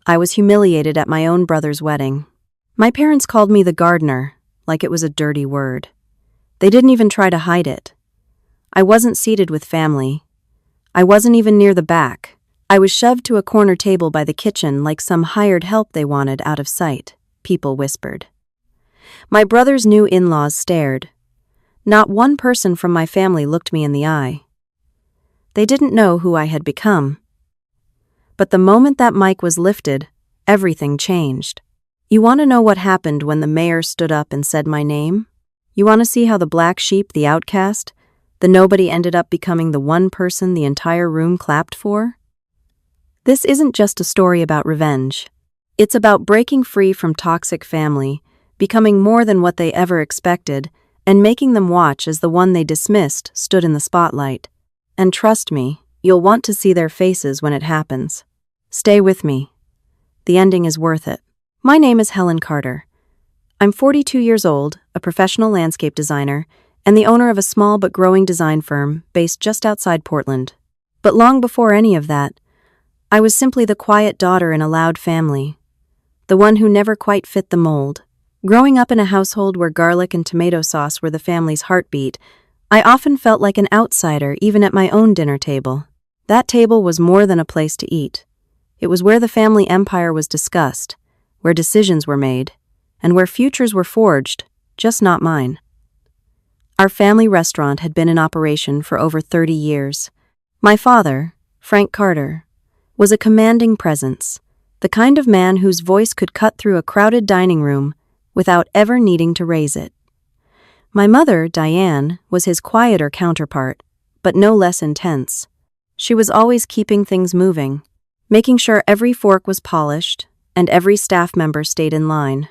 I was humiliated at my own brother's wedding. My parents called me the gardener, like it was a dirty word. They didn't even try to hide it. I wasn't seated with family. I wasn't even near the back. I was shoved to a corner table by the kitchen like some hired help they wanted out of sight, people whispered. My brother's new in-laws stared. Not one person from my family looked me in the eye. They didn't know who I had become. But the moment that mic was lifted, everything changed. You want to know what happened when the mayor stood up and said my name? You want to see how the black sheep, the outcast, the nobody ended up becoming the one person the entire room clapped for? This isn't just a story about revenge. It's about breaking free from toxic family, becoming more than what they ever expected, and making them watch as the one they dismissed stood in the spotlight. And trust me, you'll want to see their faces when it happens. Stay with me. The ending is worth it. My name is Helen Carter. I'm 42 years old, a professional landscape designer, and the owner of a small but growing design firm based just outside Portland. But long before any of that, I was simply the quiet daughter in a loud family, the one who never quite fit the mold. Growing up in a household where garlic and tomato sauce were the family's heartbeat, I often felt like an outsider even at my own dinner table. That table was more than a place to eat. It was where the family empire was discussed, where decisions were made, and where futures were forged, just not mine. Our family restaurant had been in operation for over 30 years. My father, Frank Carter, was a commanding presence, the kind of man whose voice could cut through a crowded dining room without ever needing to raise it. My mother, Diane, was his quieter counterpart, but no less intense. She was always keeping things moving, making sure every fork was polished and every staff member stayed in line.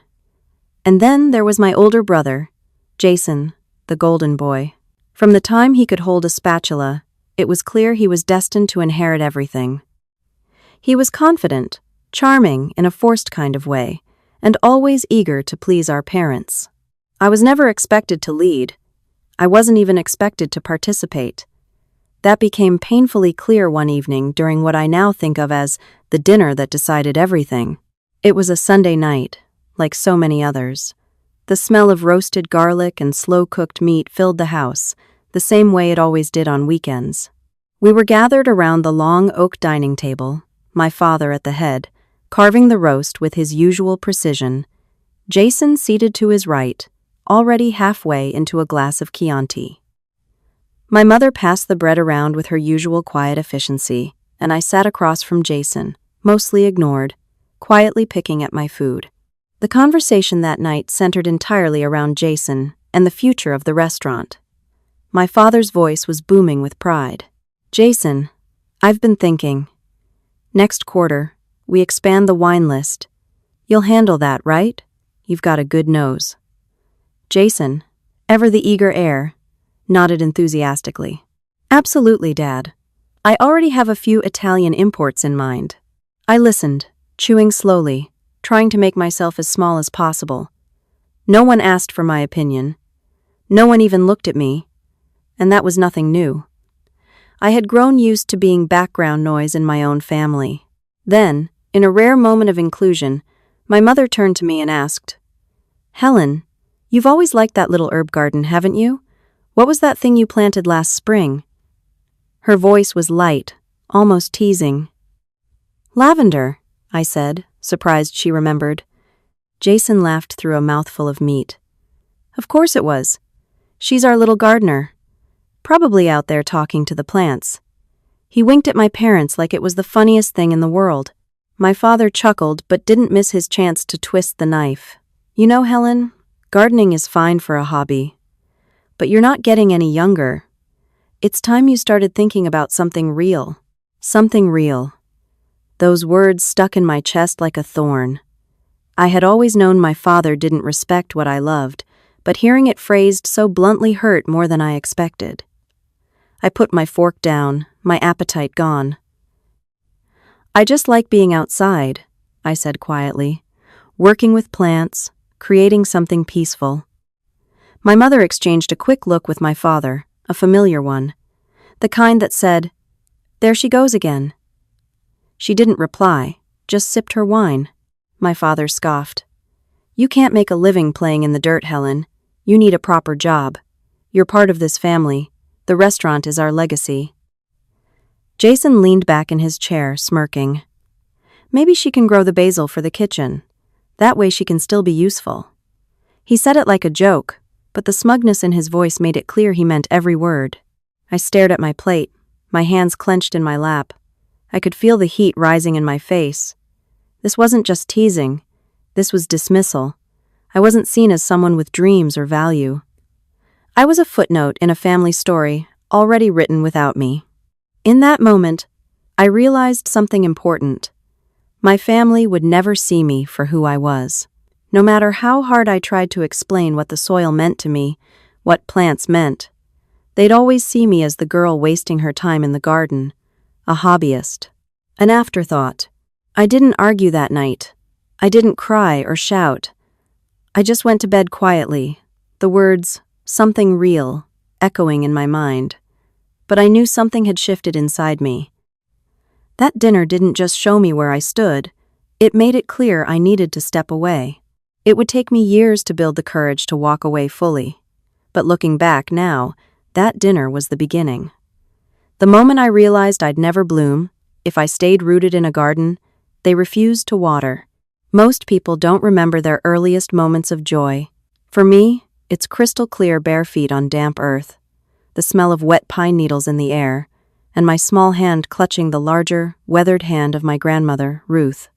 And then there was my older brother, Jason, the golden boy. From the time he could hold a spatula, it was clear he was destined to inherit everything. He was confident, charming in a forced kind of way, and always eager to please our parents. I was never expected to lead. I wasn't even expected to participate. That became painfully clear one evening during what I now think of as the dinner that decided everything. It was a Sunday night, like so many others. The smell of roasted garlic and slow-cooked meat filled the house, the same way it always did on weekends. We were gathered around the long oak dining table, my father at the head, carving the roast with his usual precision, Jason seated to his right, already halfway into a glass of Chianti. My mother passed the bread around with her usual quiet efficiency, and I sat across from Jason, mostly ignored, quietly picking at my food. The conversation that night centered entirely around Jason and the future of the restaurant. My father's voice was booming with pride. "Jason, I've been thinking. Next quarter, we expand the wine list. You'll handle that, right? You've got a good nose." Jason, ever the eager heir, nodded enthusiastically. "Absolutely, Dad. I already have a few Italian imports in mind." I listened, chewing slowly, trying to make myself as small as possible. No one asked for my opinion. No one even looked at me, and that was nothing new. I had grown used to being background noise in my own family. Then, in a rare moment of inclusion, my mother turned to me and asked, "Helen, you've always liked that little herb garden, haven't you? What was that thing you planted last spring?" Her voice was light, almost teasing. "Lavender," I said, surprised she remembered. Jason laughed through a mouthful of meat. "Of course it was. She's our little gardener. Probably out there talking to the plants." He winked at my parents like it was the funniest thing in the world. My father chuckled but didn't miss his chance to twist the knife. "You know, Helen, gardening is fine for a hobby. But you're not getting any younger. It's time you started thinking about something real." Something real. Those words stuck in my chest like a thorn. I had always known my father didn't respect what I loved, but hearing it phrased so bluntly hurt more than I expected. I put my fork down, my appetite gone. "I just like being outside," I said quietly, "working with plants, creating something peaceful." My mother exchanged a quick look with my father, a familiar one, the kind that said, "There she goes again." She didn't reply, just sipped her wine. My father scoffed. You can't make a living playing in the dirt, Helen. You need a proper job. You're part of this family. The restaurant is our legacy. Jason leaned back in his chair, smirking. Maybe she can grow the basil for the kitchen. That way she can still be useful. He said it like a joke, but the smugness in his voice made it clear he meant every word. I stared at my plate, my hands clenched in my lap. I could feel the heat rising in my face. This wasn't just teasing. This was dismissal. I wasn't seen as someone with dreams or value. I was a footnote in a family story, already written without me. In that moment, I realized something important. My family would never see me for who I was. No matter how hard I tried to explain what the soil meant to me, what plants meant, they'd always see me as the girl wasting her time in the garden, a hobbyist, an afterthought. I didn't argue that night. I didn't cry or shout. I just went to bed quietly, the words, something real, echoing in my mind. But I knew something had shifted inside me. That dinner didn't just show me where I stood, it made it clear I needed to step away. It would take me years to build the courage to walk away fully. But looking back now, that dinner was the beginning. The moment I realized I'd never bloom, if I stayed rooted in a garden, they refused to water. Most people don't remember their earliest moments of joy. For me, it's crystal clear bare feet on damp earth, the smell of wet pine needles in the air, and my small hand clutching the larger, weathered hand of my grandmother, Ruth.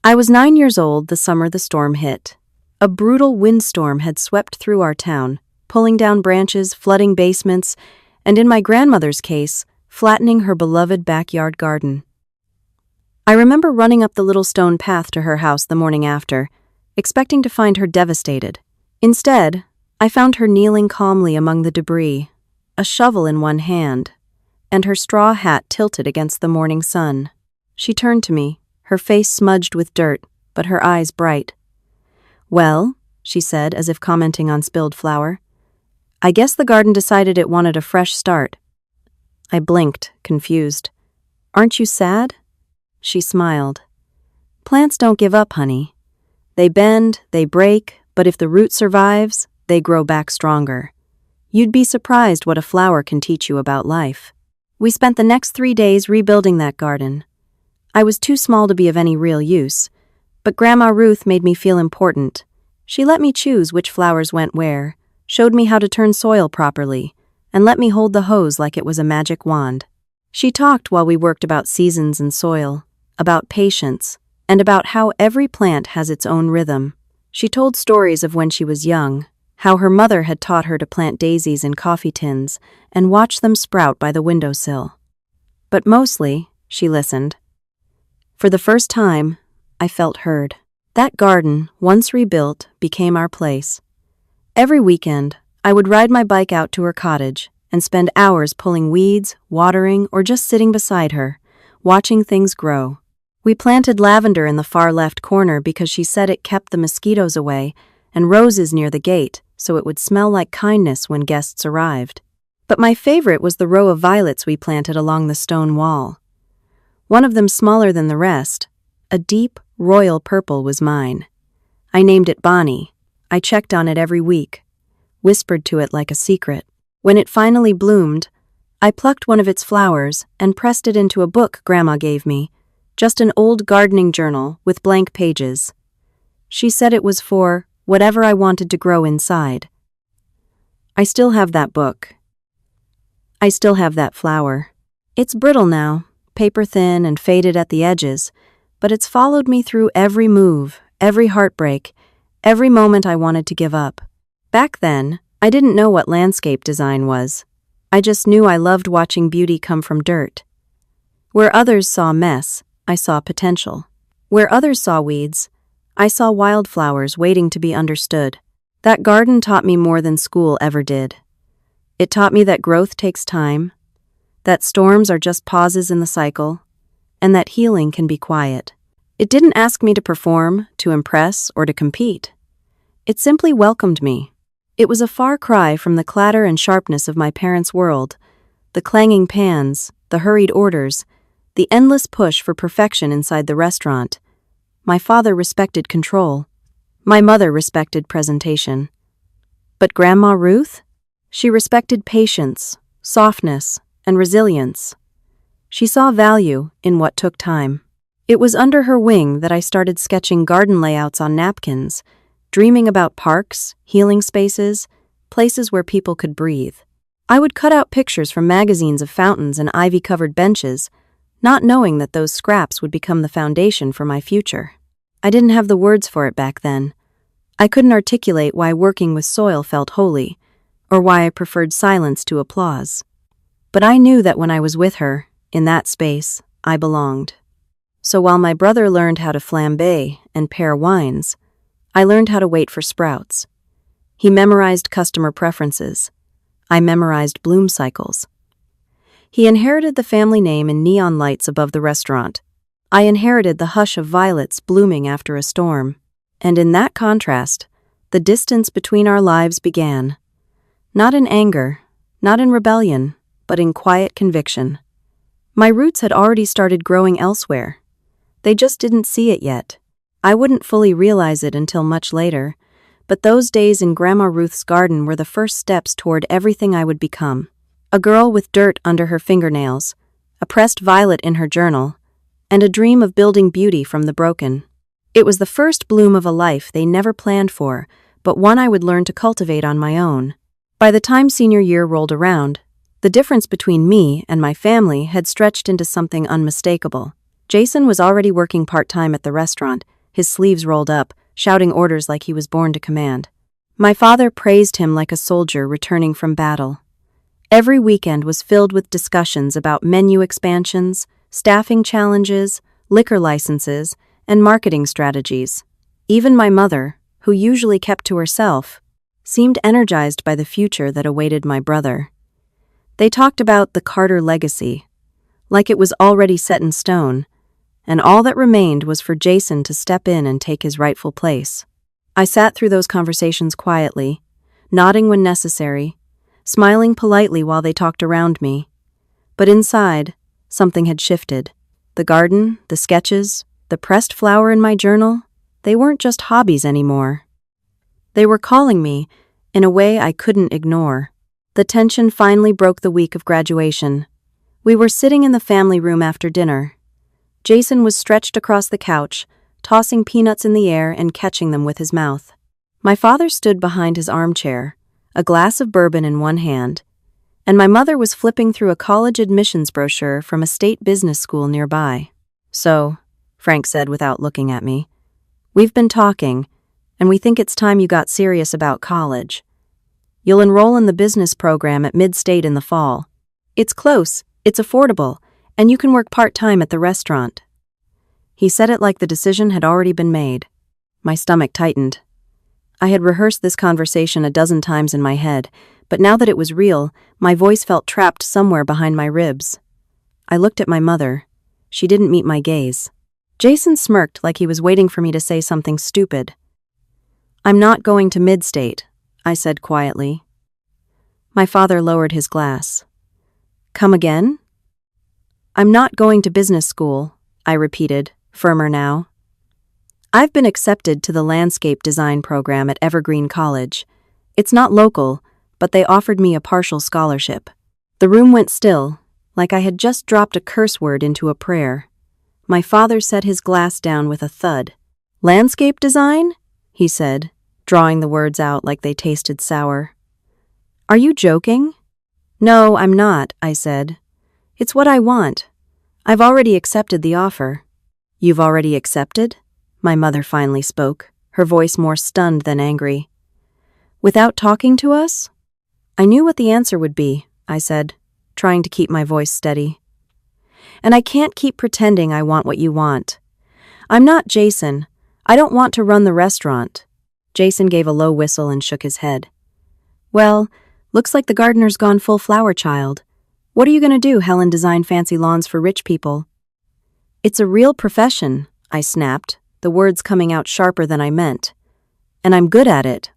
I was 9 years old the summer the storm hit. A brutal windstorm had swept through our town, pulling down branches, flooding basements, and in my grandmother's case, flattening her beloved backyard garden. I remember running up the little stone path to her house the morning after, expecting to find her devastated. Instead, I found her kneeling calmly among the debris, a shovel in one hand, and her straw hat tilted against the morning sun. She turned to me, her face smudged with dirt, but her eyes bright. "Well," she said, as if commenting on spilled flour, "I guess the garden decided it wanted a fresh start." I blinked, confused. "Aren't you sad?" She smiled. "Plants don't give up, honey. They bend, they break, but if the root survives, they grow back stronger. You'd be surprised what a flower can teach you about life." We spent the next 3 days rebuilding that garden. I was too small to be of any real use, but Grandma Ruth made me feel important. She let me choose which flowers went where, showed me how to turn soil properly, and let me hold the hose like it was a magic wand. She talked while we worked about seasons and soil, about patience, and about how every plant has its own rhythm. She told stories of when she was young, how her mother had taught her to plant daisies in coffee tins and watch them sprout by the windowsill. But mostly, she listened. For the first time, I felt heard. That garden, once rebuilt, became our place. Every weekend, I would ride my bike out to her cottage and spend hours pulling weeds, watering, or just sitting beside her, watching things grow. We planted lavender in the far left corner because she said it kept the mosquitoes away, and roses near the gate so it would smell like kindness when guests arrived. But my favorite was the row of violets we planted along the stone wall. One of them smaller than the rest, a deep, royal purple, was mine. I named it Bonnie. I checked on it every week, whispered to it like a secret. When it finally bloomed, I plucked one of its flowers and pressed it into a book Grandma gave me, just an old gardening journal with blank pages. She said it was for whatever I wanted to grow inside. I still have that book. I still have that flower. It's brittle now, paper thin and faded at the edges, but it's followed me through every move, every heartbreak, every moment I wanted to give up. Back then, I didn't know what landscape design was. I just knew I loved watching beauty come from dirt. Where others saw mess, I saw potential. Where others saw weeds, I saw wildflowers waiting to be understood. That garden taught me more than school ever did. It taught me that growth takes time, that storms are just pauses in the cycle, and that healing can be quiet. It didn't ask me to perform, to impress, or to compete. It simply welcomed me. It was a far cry from the clatter and sharpness of my parents' world, the clanging pans, the hurried orders, the endless push for perfection inside the restaurant. My father respected control. My mother respected presentation. But Grandma Ruth? She respected patience, softness, and resilience. She saw value in what took time. It was under her wing that I started sketching garden layouts on napkins, dreaming about parks, healing spaces, places where people could breathe. I would cut out pictures from magazines of fountains and ivy-covered benches, not knowing that those scraps would become the foundation for my future. I didn't have the words for it back then. I couldn't articulate why working with soil felt holy, or why I preferred silence to applause. But I knew that when I was with her, in that space, I belonged. So while my brother learned how to flambe and pair wines, I learned how to wait for sprouts. He memorized customer preferences. I memorized bloom cycles. He inherited the family name in neon lights above the restaurant. I inherited the hush of violets blooming after a storm. And in that contrast, the distance between our lives began. Not in anger, not in rebellion, but in quiet conviction. My roots had already started growing elsewhere. They just didn't see it yet. I wouldn't fully realize it until much later, but those days in Grandma Ruth's garden were the first steps toward everything I would become. A girl with dirt under her fingernails, a pressed violet in her journal, and a dream of building beauty from the broken. It was the first bloom of a life they never planned for, but one I would learn to cultivate on my own. By the time senior year rolled around, the difference between me and my family had stretched into something unmistakable. Jason was already working part-time at the restaurant, his sleeves rolled up, shouting orders like he was born to command. My father praised him like a soldier returning from battle. Every weekend was filled with discussions about menu expansions, staffing challenges, liquor licenses, and marketing strategies. Even my mother, who usually kept to herself, seemed energized by the future that awaited my brother. They talked about the Carter legacy, like it was already set in stone, and all that remained was for Jason to step in and take his rightful place. I sat through those conversations quietly, nodding when necessary, smiling politely while they talked around me. But inside, something had shifted. The garden, the sketches, the pressed flower in my journal, they weren't just hobbies anymore. They were calling me in a way I couldn't ignore. The tension finally broke the week of graduation. We were sitting in the family room after dinner. Jason was stretched across the couch, tossing peanuts in the air and catching them with his mouth. My father stood behind his armchair, a glass of bourbon in one hand, and my mother was flipping through a college admissions brochure from a state business school nearby. "So," Frank said without looking at me, "we've been talking, and we think it's time you got serious about college. You'll enroll in the business program at Mid-State in the fall. It's close, it's affordable, and you can work part-time at the restaurant." He said it like the decision had already been made. My stomach tightened. I had rehearsed this conversation a dozen times in my head, but now that it was real, my voice felt trapped somewhere behind my ribs. I looked at my mother. She didn't meet my gaze. Jason smirked like he was waiting for me to say something stupid. "I'm not going to Mid-State," I said quietly. My father lowered his glass. "Come again?" "I'm not going to business school," I repeated, firmer now. "I've been accepted to the landscape design program at Evergreen College. It's not local, but they offered me a partial scholarship." The room went still, like I had just dropped a curse word into a prayer. My father set his glass down with a thud. "Landscape design?" he said, drawing the words out like they tasted sour. "Are you joking?" "No, I'm not," I said. "It's what I want. I've already accepted the offer." "You've already accepted?" My mother finally spoke, her voice more stunned than angry. "Without talking to us?" "I knew what the answer would be," I said, trying to keep my voice steady. "And I can't keep pretending I want what you want. I'm not Jason. I don't want to run the restaurant." Jason gave a low whistle and shook his head. "Well, looks like the gardener's gone full flower child. What are you going to do, Helen design fancy lawns for rich people?" "It's a real profession," I snapped, the words coming out sharper than I meant. "And I'm good at it."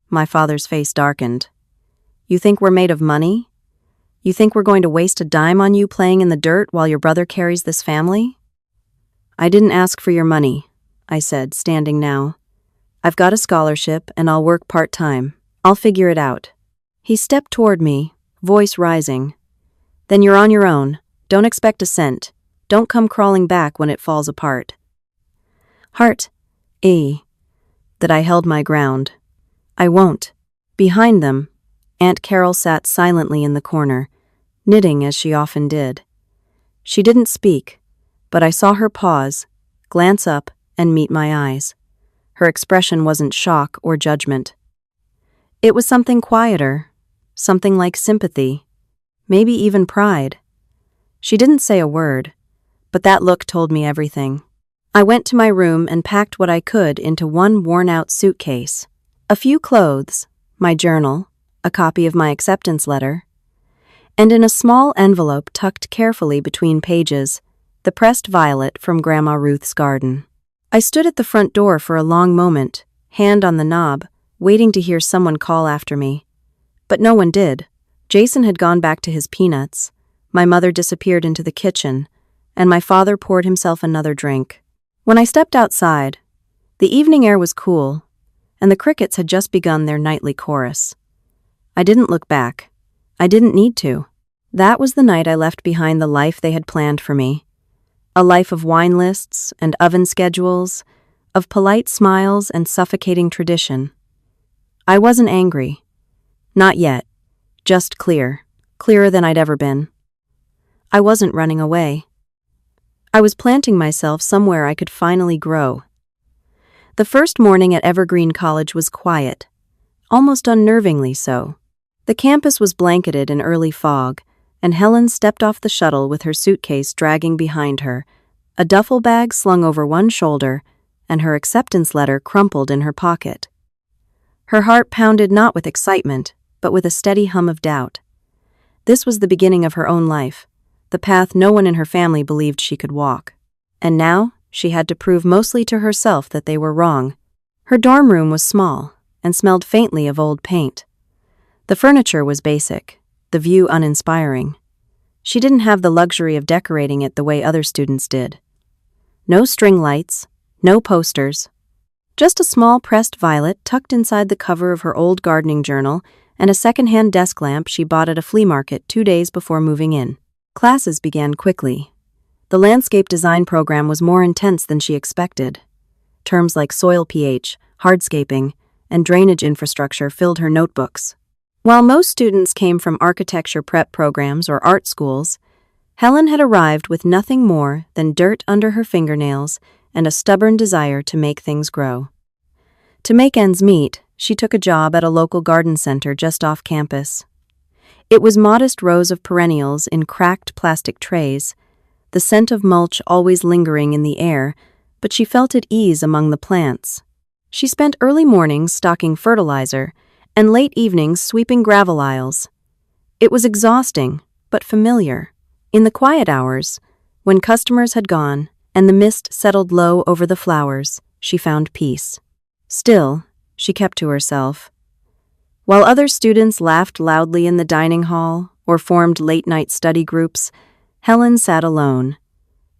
My father's face darkened. "You think we're made of money? You think we're going to waste a dime on you playing in the dirt while your brother carries this family? I didn't ask for your money, I said, standing now. I've got a scholarship and I'll work part-time. I'll figure it out. He stepped toward me, voice rising. Then you're on your own. Don't expect a cent. Don't come crawling back when it falls apart. That I held my ground. I won't. Behind them, Aunt Carol sat silently in the corner, knitting as she often did. She didn't speak, but I saw her pause, glance up, and meet my eyes. Her expression wasn't shock or judgment. It was something quieter, something like sympathy, maybe even pride. She didn't say a word, but that look told me everything. I went to my room and packed what I could into one worn-out suitcase. A few clothes, my journal, a copy of my acceptance letter, and in a small envelope tucked carefully between pages, the pressed violet from Grandma Ruth's garden. I stood at the front door for a long moment, hand on the knob, waiting to hear someone call after me. But no one did. Jason had gone back to his peanuts, my mother disappeared into the kitchen, and my father poured himself another drink. When I stepped outside, the evening air was cool, and the crickets had just begun their nightly chorus. I didn't look back. I didn't need to. That was the night I left behind the life they had planned for me. A life of wine lists and oven schedules, of polite smiles and suffocating tradition. I wasn't angry. Not yet. Just clear. Clearer than I'd ever been. I wasn't running away. I was planting myself somewhere I could finally grow. The first morning at Evergreen College was quiet, almost unnervingly so. The campus was blanketed in early fog, and Helen stepped off the shuttle with her suitcase dragging behind her, a duffel bag slung over one shoulder, and her acceptance letter crumpled in her pocket. Her heart pounded not with excitement, but with a steady hum of doubt. This was the beginning of her own life, the path no one in her family believed she could walk. And now, she had to prove mostly to herself that they were wrong. Her dorm room was small, and smelled faintly of old paint. The furniture was basic, the view uninspiring. She didn't have the luxury of decorating it the way other students did. No string lights, no posters. Just a small pressed violet tucked inside the cover of her old gardening journal and a second-hand desk lamp she bought at a flea market 2 days before moving in. Classes began quickly. The landscape design program was more intense than she expected. Terms like soil pH, hardscaping, and drainage infrastructure filled her notebooks. While most students came from architecture prep programs or art schools, Helen had arrived with nothing more than dirt under her fingernails and a stubborn desire to make things grow. To make ends meet, she took a job at a local garden center just off campus. It was modest rows of perennials in cracked plastic trays, the scent of mulch always lingering in the air, but she felt at ease among the plants. She spent early mornings stocking fertilizer and late evenings sweeping gravel aisles. It was exhausting, but familiar. In the quiet hours, when customers had gone and the mist settled low over the flowers, she found peace. Still, she kept to herself. While other students laughed loudly in the dining hall or formed late-night study groups, Helen sat alone.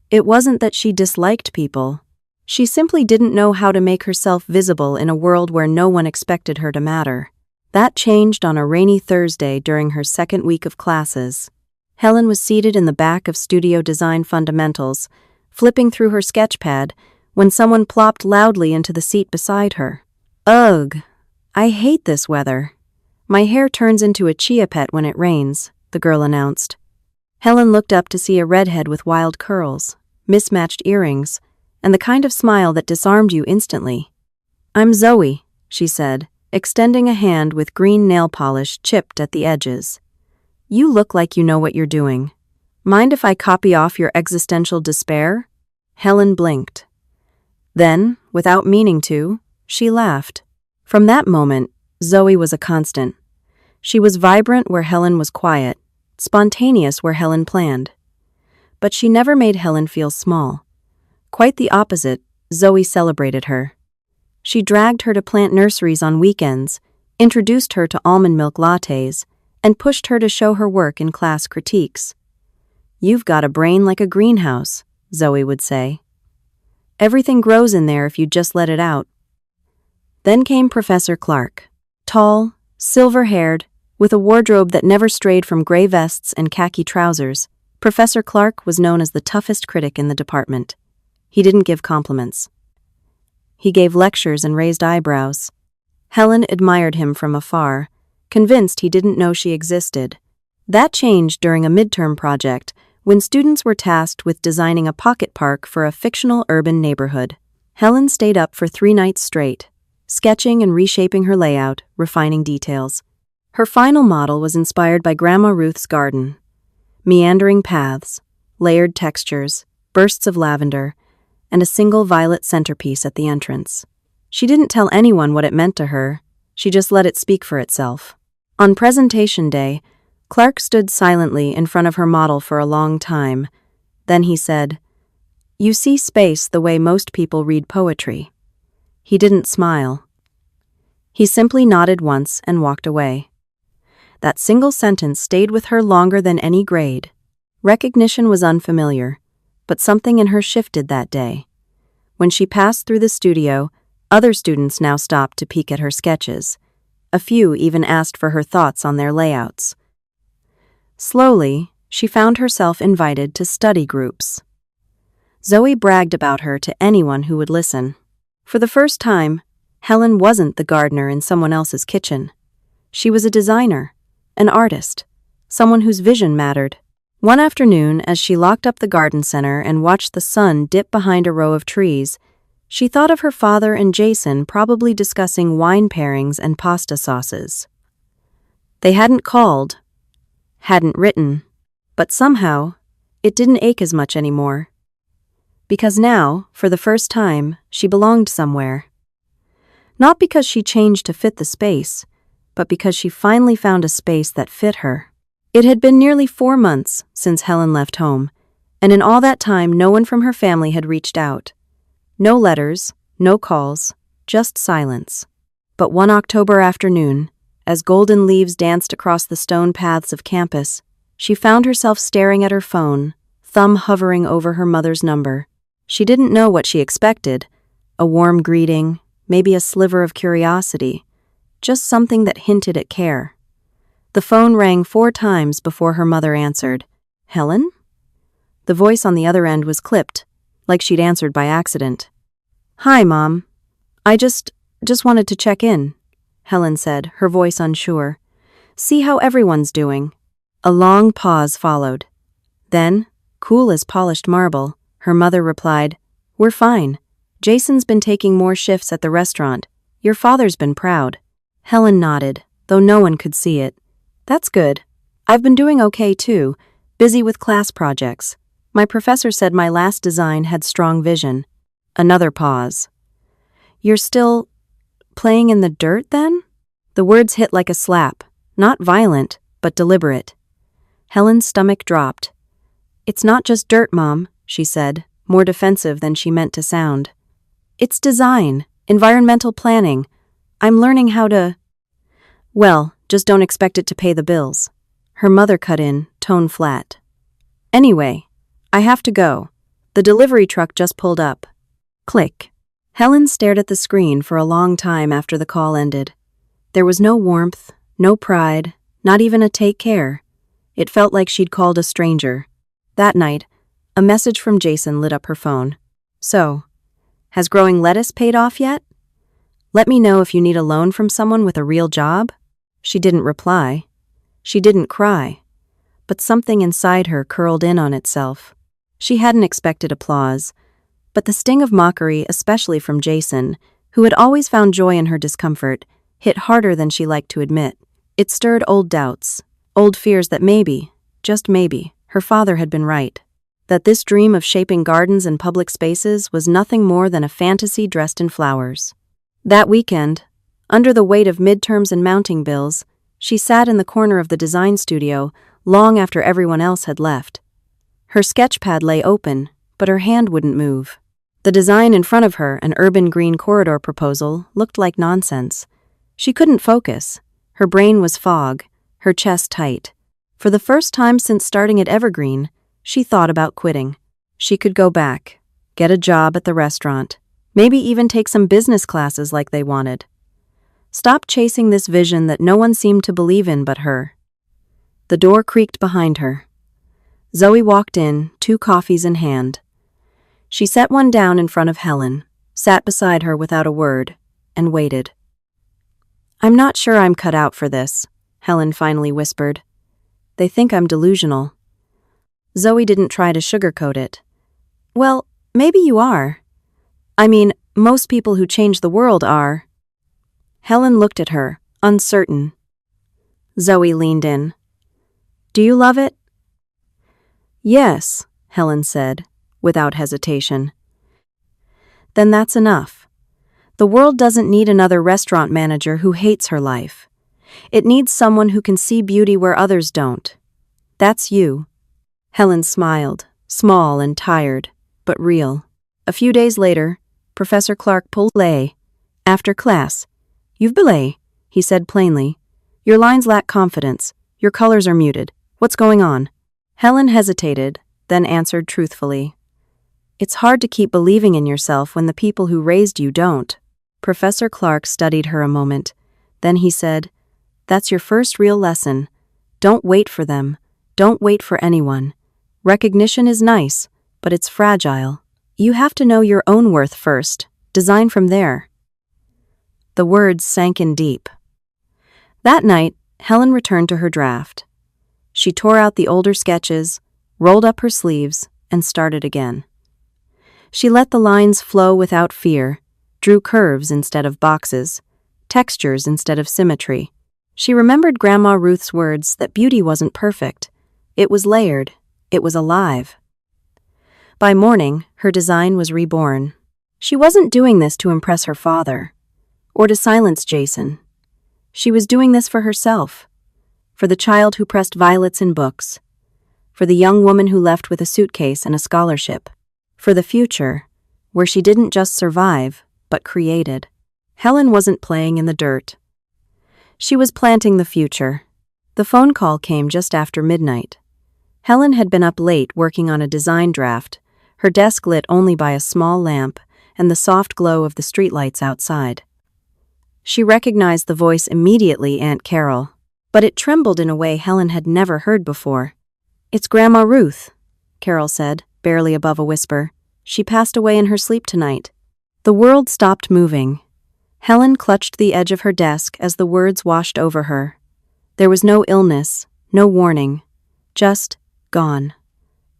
It wasn't that she disliked people. She simply didn't know how to make herself visible in a world where no one expected her to matter. That changed on a rainy Thursday during her second week of classes. Helen was seated in the back of Studio Design Fundamentals, flipping through her sketchpad, when someone plopped loudly into the seat beside her. Ugh, I hate this weather. My hair turns into a chia pet when it rains, the girl announced. Helen looked up to see a redhead with wild curls, mismatched earrings, and the kind of smile that disarmed you instantly. I'm Zoe, she said, extending a hand with green nail polish chipped at the edges. You look like you know what you're doing. Mind if I copy off your existential despair? Helen blinked. Then, without meaning to, she laughed. From that moment, Zoe was a constant. She was vibrant where Helen was quiet, spontaneous where Helen planned. But she never made Helen feel small. Quite the opposite, Zoe celebrated her. She dragged her to plant nurseries on weekends, introduced her to almond milk lattes, and pushed her to show her work in class critiques. "You've got a brain like a greenhouse," Zoe would say. "Everything grows in there if you just let it out." Then came Professor Clark. Tall, silver-haired, with a wardrobe that never strayed from gray vests and khaki trousers, Professor Clark was known as the toughest critic in the department. He didn't give compliments. He gave lectures and raised eyebrows. Helen admired him from afar, convinced he didn't know she existed. That changed during a midterm project when students were tasked with designing a pocket park for a fictional urban neighborhood. Helen stayed up for 3 nights straight, sketching and reshaping her layout, refining details. Her final model was inspired by Grandma Ruth's garden. Meandering paths, layered textures, bursts of lavender, and a single violet centerpiece at the entrance. She didn't tell anyone what it meant to her, she just let it speak for itself. On presentation day, Clark stood silently in front of her model for a long time. Then he said, "You see space the way most people read poetry." He didn't smile. He simply nodded once and walked away. That single sentence stayed with her longer than any grade. Recognition was unfamiliar, but something in her shifted that day. When she passed through the studio, other students now stopped to peek at her sketches. A few even asked for her thoughts on their layouts. Slowly, she found herself invited to study groups. Zoe bragged about her to anyone who would listen. For the first time, Helen wasn't the gardener in someone else's kitchen. She was a designer, an artist, someone whose vision mattered. One afternoon, as she locked up the garden center and watched the sun dip behind a row of trees, she thought of her father and Jason probably discussing wine pairings and pasta sauces. They hadn't called, hadn't written, but somehow, it didn't ache as much anymore. Because now, for the first time, she belonged somewhere. Not because she changed to fit the space, but because she finally found a space that fit her. It had been nearly 4 months since Helen left home, and in all that time no one from her family had reached out. No letters, no calls, just silence. But one October afternoon, as golden leaves danced across the stone paths of campus, she found herself staring at her phone, thumb hovering over her mother's number. She didn't know what she expected, a warm greeting, maybe a sliver of curiosity, just something that hinted at care. The phone rang 4 times before her mother answered. "Helen?" The voice on the other end was clipped, like she'd answered by accident. "Hi, Mom. I just wanted to check in," Helen said, her voice unsure. "See how everyone's doing." A long pause followed. Then, cool as polished marble, her mother replied, "We're fine. Jason's been taking more shifts at the restaurant. Your father's been proud." Helen nodded, though no one could see it. "That's good. I've been doing okay too, busy with class projects. My professor said my last design had strong vision." Another pause. "You're still playing in the dirt, then?" The words hit like a slap, not violent, but deliberate. Helen's stomach dropped. "It's not just dirt, Mom," she said, more defensive than she meant to sound. "It's design, environmental planning. I'm learning how to—" "Well, just don't expect it to pay the bills." Her mother cut in, tone flat. "Anyway, I have to go. The delivery truck just pulled up." Click. Helen stared at the screen for a long time after the call ended. There was no warmth, no pride, not even a take care. It felt like she'd called a stranger. That night, a message from Jason lit up her phone. "So, has growing lettuce paid off yet? Let me know if you need a loan from someone with a real job." She didn't reply. She didn't cry. But something inside her curled in on itself. She hadn't expected applause, but the sting of mockery, especially from Jason, who had always found joy in her discomfort, hit harder than she liked to admit. It stirred old doubts, old fears that maybe, just maybe, her father had been right. That this dream of shaping gardens and public spaces was nothing more than a fantasy dressed in flowers. That weekend, under the weight of midterms and mounting bills, she sat in the corner of the design studio long after everyone else had left. Her sketch pad lay open, but her hand wouldn't move. The design in front of her, an urban green corridor proposal, looked like nonsense. She couldn't focus. Her brain was fog, her chest tight. For the first time since starting at Evergreen, she thought about quitting. She could go back, get a job at the restaurant, maybe even take some business classes like they wanted. Stop chasing this vision that no one seemed to believe in but her. The door creaked behind her. Zoe walked in, 2 coffees in hand. She set one down in front of Helen, sat beside her without a word, and waited. "I'm not sure I'm cut out for this," Helen finally whispered. "They think I'm delusional." Zoe didn't try to sugarcoat it. "Well, maybe you are. I mean, most people who change the world are." Helen looked at her, uncertain. Zoe leaned in. "Do you love it?" "Yes," Helen said, without hesitation. "Then that's enough. The world doesn't need another restaurant manager who hates her life. It needs someone who can see beauty where others don't. That's you." Helen smiled, small and tired, but real. A few days later, Professor Clark pulled Lay. After class, "You've belay," he said plainly. "Your lines lack confidence. Your colors are muted. What's going on?" Helen hesitated, then answered truthfully. "It's hard to keep believing in yourself when the people who raised you don't." Professor Clark studied her a moment. Then he said, "That's your first real lesson. Don't wait for them. Don't wait for anyone. Recognition is nice, but it's fragile. You have to know your own worth first. Design from there." The words sank in deep. That night, Helen returned to her draft. She tore out the older sketches, rolled up her sleeves, and started again. She let the lines flow without fear, drew curves instead of boxes, textures instead of symmetry. She remembered Grandma Ruth's words that beauty wasn't perfect. It was layered. It was alive. By morning, her design was reborn. She wasn't doing this to impress her father, or to silence Jason. She was doing this for herself, for the child who pressed violets in books, for the young woman who left with a suitcase and a scholarship, for the future, where she didn't just survive, but created. Helen wasn't playing in the dirt. She was planting the future. The phone call came just after midnight. Helen had been up late working on a design draft, her desk lit only by a small lamp and the soft glow of the streetlights outside. She recognized the voice immediately, Aunt Carol, but it trembled in a way Helen had never heard before. "It's Grandma Ruth," Carol said, barely above a whisper. "She passed away in her sleep tonight." The world stopped moving. Helen clutched the edge of her desk as the words washed over her. There was no illness, no warning, just gone.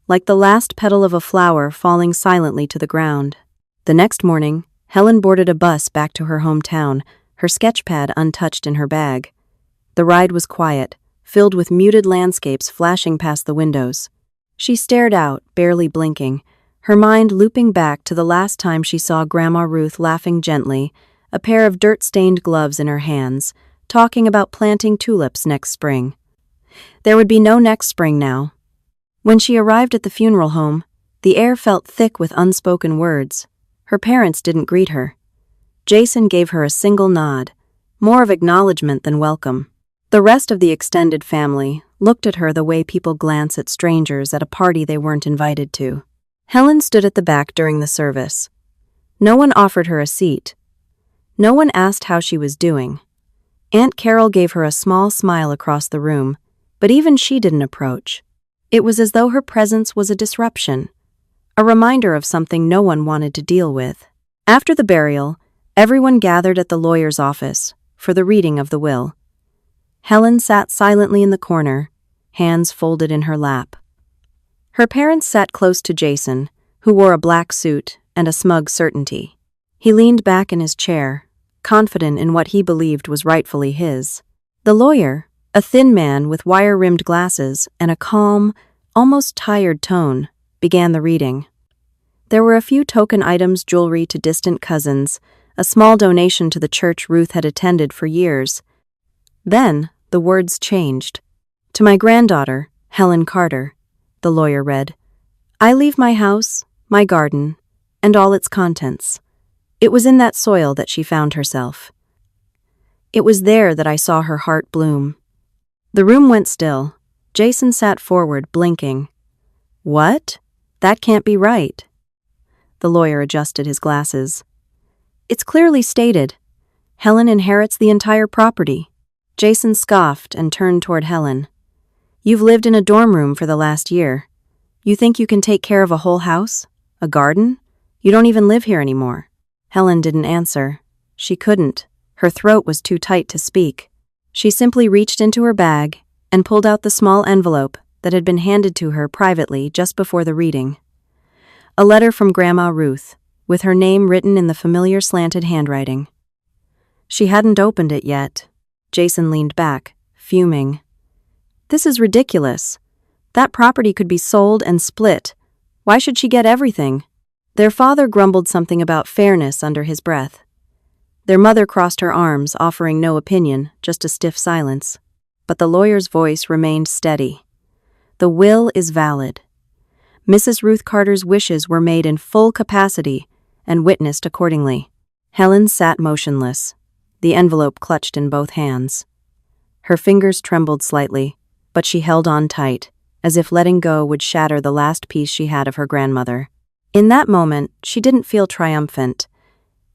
Like the last petal of a flower falling silently to the ground. The next morning, Helen boarded a bus back to her hometown, her sketchpad untouched in her bag. The ride was quiet, filled with muted landscapes flashing past the windows. She stared out, barely blinking, her mind looping back to the last time she saw Grandma Ruth laughing gently, a pair of dirt-stained gloves in her hands, talking about planting tulips next spring. There would be no next spring now. When she arrived at the funeral home, the air felt thick with unspoken words. Her parents didn't greet her. Jason gave her a single nod, more of acknowledgement than welcome. The rest of the extended family looked at her the way people glance at strangers at a party they weren't invited to. Helen stood at the back during the service. No one offered her a seat. No one asked how she was doing. Aunt Carol gave her a small smile across the room, but even she didn't approach. It was as though her presence was a disruption, a reminder of something no one wanted to deal with. After the burial, everyone gathered at the lawyer's office for the reading of the will. Helen sat silently in the corner, hands folded in her lap. Her parents sat close to Jason, who wore a black suit and a smug certainty. He leaned back in his chair, confident in what he believed was rightfully his. The lawyer, a thin man with wire-rimmed glasses and a calm, almost tired tone, began the reading. There were a few token items, jewelry to distant cousins, a small donation to the church Ruth had attended for years. Then, the words changed. "To my granddaughter, Helen Carter," the lawyer read, "I leave my house, my garden, and all its contents. It was in that soil that she found herself. It was there that I saw her heart bloom. The room went still. Jason sat forward, blinking. What? That can't be right. The lawyer adjusted his glasses. It's clearly stated. Helen inherits the entire property. Jason scoffed and turned toward Helen. You've lived in a dorm room for the last year. You think you can take care of a whole house? A garden? You don't even live here anymore. Helen didn't answer. She couldn't. Her throat was too tight to speak. She simply reached into her bag and pulled out the small envelope that had been handed to her privately just before the reading. A letter from Grandma Ruth, with her name written in the familiar slanted handwriting. She hadn't opened it yet. Jason leaned back, fuming. This is ridiculous. That property could be sold and split. Why should she get everything? Their father grumbled something about fairness under his breath. Their mother crossed her arms, offering no opinion, just a stiff silence. But the lawyer's voice remained steady. The will is valid. Mrs. Ruth Carter's wishes were made in full capacity and witnessed accordingly. Helen sat motionless, the envelope clutched in both hands. Her fingers trembled slightly, but she held on tight, as if letting go would shatter the last piece she had of her grandmother. In that moment, she didn't feel triumphant.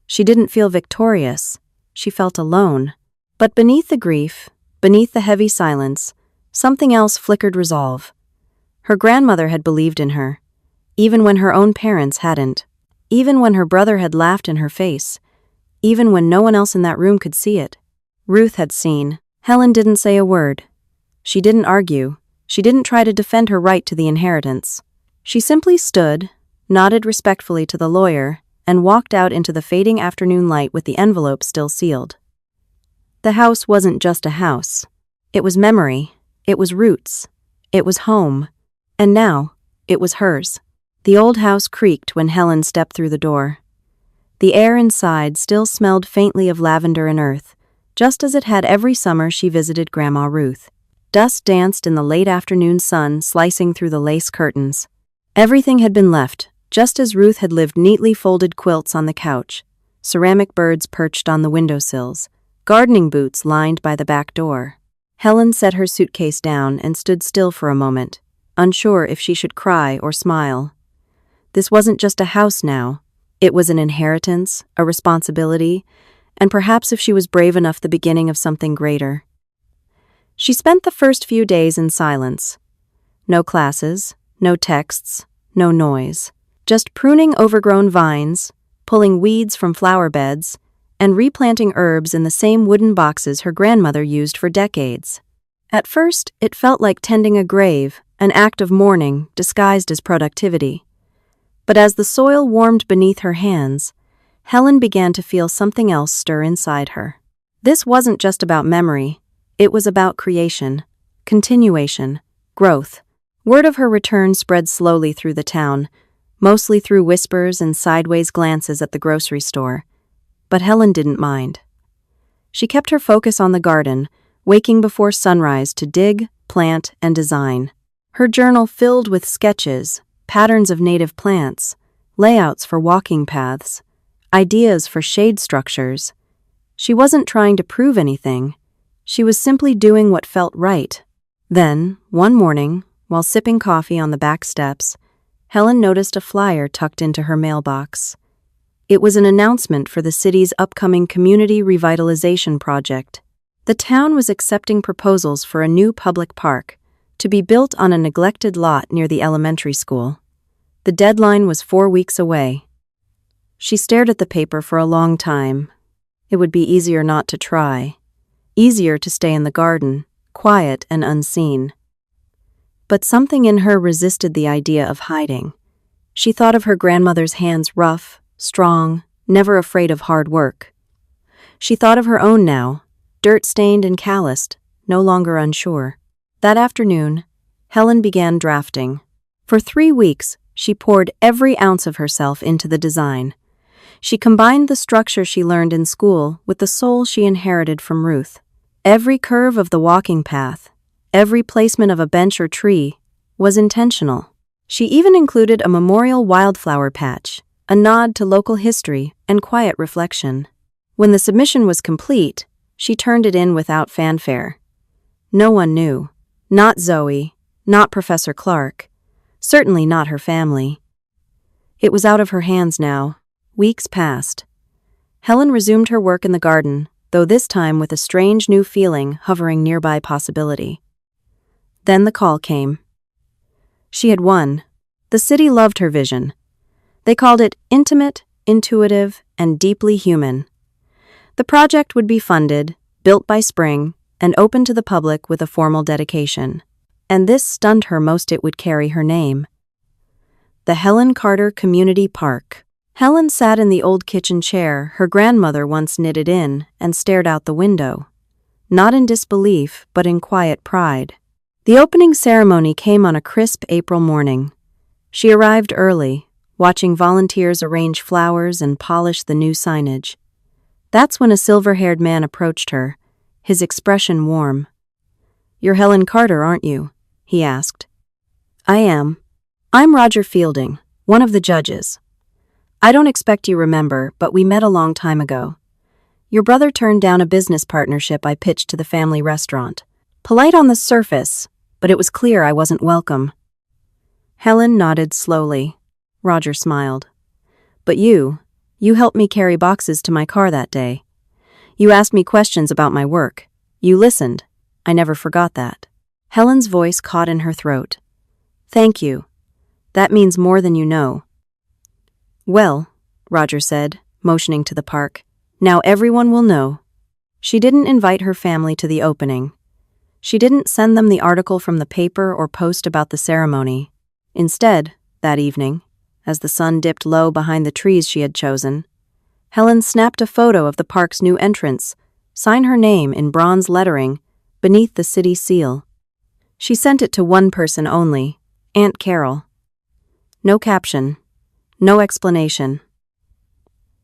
She didn't feel victorious. She felt alone. But beneath the grief, beneath the heavy silence, something else flickered resolve. Her grandmother had believed in her, even when her own parents hadn't, even when her brother had laughed in her face, even when no one else in that room could see it. Ruth had seen. Helen didn't say a word. She didn't argue. She didn't try to defend her right to the inheritance. She simply stood, nodded respectfully to the lawyer, and walked out into the fading afternoon light with the envelope still sealed. The house wasn't just a house. It was memory. It was roots. It was home. And now, it was hers. The old house creaked when Helen stepped through the door. The air inside still smelled faintly of lavender and earth, just as it had every summer she visited Grandma Ruth. Dust danced in the late afternoon sun, slicing through the lace curtains. Everything had been left, just as Ruth had lived neatly folded quilts on the couch, ceramic birds perched on the windowsills, gardening boots lined by the back door. Helen set her suitcase down and stood still for a moment, unsure if she should cry or smile. This wasn't just a house now. It was an inheritance, a responsibility, and perhaps if she was brave enough, the beginning of something greater. She spent the first few days in silence. No classes, no texts, no noise. Just pruning overgrown vines, pulling weeds from flower beds, and replanting herbs in the same wooden boxes her grandmother used for decades. At first, it felt like tending a grave, an act of mourning disguised as productivity. But as the soil warmed beneath her hands, Helen began to feel something else stir inside her. This wasn't just about memory. It was about creation, continuation, growth. Word of her return spread slowly through the town, mostly through whispers and sideways glances at the grocery store. But Helen didn't mind. She kept her focus on the garden, waking before sunrise to dig, plant, and design. Her journal filled with sketches, patterns of native plants, layouts for walking paths, ideas for shade structures. She wasn't trying to prove anything. She was simply doing what felt right. Then, one morning, while sipping coffee on the back steps, Helen noticed a flyer tucked into her mailbox. It was an announcement for the city's upcoming community revitalization project. The town was accepting proposals for a new public park to be built on a neglected lot near the elementary school. The deadline was 4 weeks away. She stared at the paper for a long time. It would be easier not to try. Easier to stay in the garden, quiet and unseen. But something in her resisted the idea of hiding. She thought of her grandmother's hands, rough, strong, never afraid of hard work. She thought of her own now, dirt-stained and calloused, no longer unsure. That afternoon, Helen began drafting. For 3 weeks, she poured every ounce of herself into the design. She combined the structure she learned in school with the soul she inherited from Ruth. Every curve of the walking path, every placement of a bench or tree, was intentional. She even included a memorial wildflower patch, a nod to local history and quiet reflection. When the submission was complete, she turned it in without fanfare. No one knew. Not Zoe, not Professor Clark, certainly not her family. It was out of her hands now. Weeks passed. Helen resumed her work in the garden, though this time with a strange new feeling hovering nearby possibility. Then the call came. She had won. The city loved her vision. They called it intimate, intuitive, and deeply human. The project would be funded, built by spring, and open to the public with a formal dedication. And this stunned her most. It would carry her name. The Helen Carter Community Park. Helen sat in the old kitchen chair her grandmother once knitted in and stared out the window. Not in disbelief, but in quiet pride. The opening ceremony came on a crisp April morning. She arrived early, watching volunteers arrange flowers and polish the new signage. That's when a silver-haired man approached her, his expression warm. "You're Helen Carter, aren't you?" he asked. "I am. I'm Roger Fielding, one of the judges. I don't expect you remember, but we met a long time ago. Your brother turned down a business partnership I pitched to the family restaurant. Polite on the surface, but it was clear I wasn't welcome." Helen nodded slowly. Roger smiled. "But you helped me carry boxes to my car that day. You asked me questions about my work. You listened. I never forgot that." Helen's voice caught in her throat. "Thank you. That means more than you know." "Well," Roger said, motioning to the park, "now everyone will know." She didn't invite her family to the opening. She didn't send them the article from the paper or post about the ceremony. Instead, that evening, as the sun dipped low behind the trees she had chosen, Helen snapped a photo of the park's new entrance, signed her name in bronze lettering beneath the city seal. She sent it to one person only, Aunt Carol. No caption, no explanation.